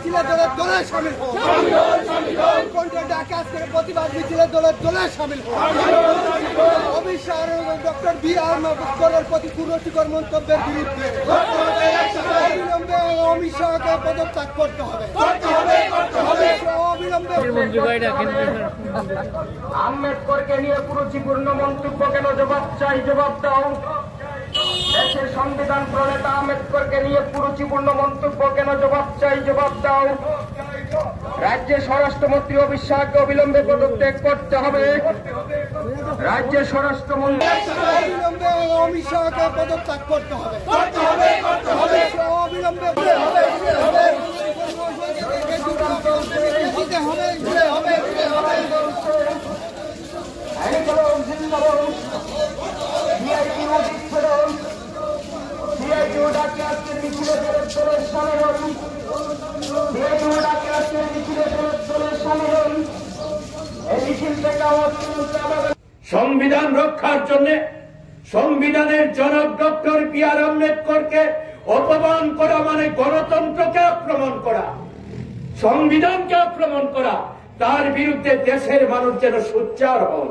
মিছিলে দলের দলে শামিল হোক। ঢাকা আজকের প্রতিবাদ মিছিলে দলের দলে শামিল হোক। Amit Shah doctor B.R.. আম্বেদকরের প্রতি কুরুচিকর মন্তব্যের বিরুদ্ধে অবিলম্বে অমিত শাহকে পদত্যাগ করতে হবে। আম্বেদকরকে নিয়ে কুরুচিপূর্ণ মন্তব্য কেন? জবাব চাই, জবাব দাও। দেশের সংবিধান প্রণেতা আম্বেদকরকে নিয়ে কুরুচিপূর্ণ মন্তব্য কেন? জবাব চাই, জবাব দাও। রাজ্যের স্বরাষ্ট্রমন্ত্রী অমিত শাহকে অবিলম্বে পদত্যাগ করতে হবে। রাজ্যের স্বরাষ্ট্রমন্ত্রী অবিলম্বে অমিত শাহকে পদত্যাগ করতে হবে। অবিলম্বে সংবিধান রক্ষার জন্য সংবিধানের জনক ডক্টর বি.আর. আম্বেদকরকে অপমান করা মানে গণতন্ত্রকে আক্রমণ করা, সংবিধানকে আক্রমণ করা। তার বিরুদ্ধে দেশের মানুষ যেন সোচ্চার হন।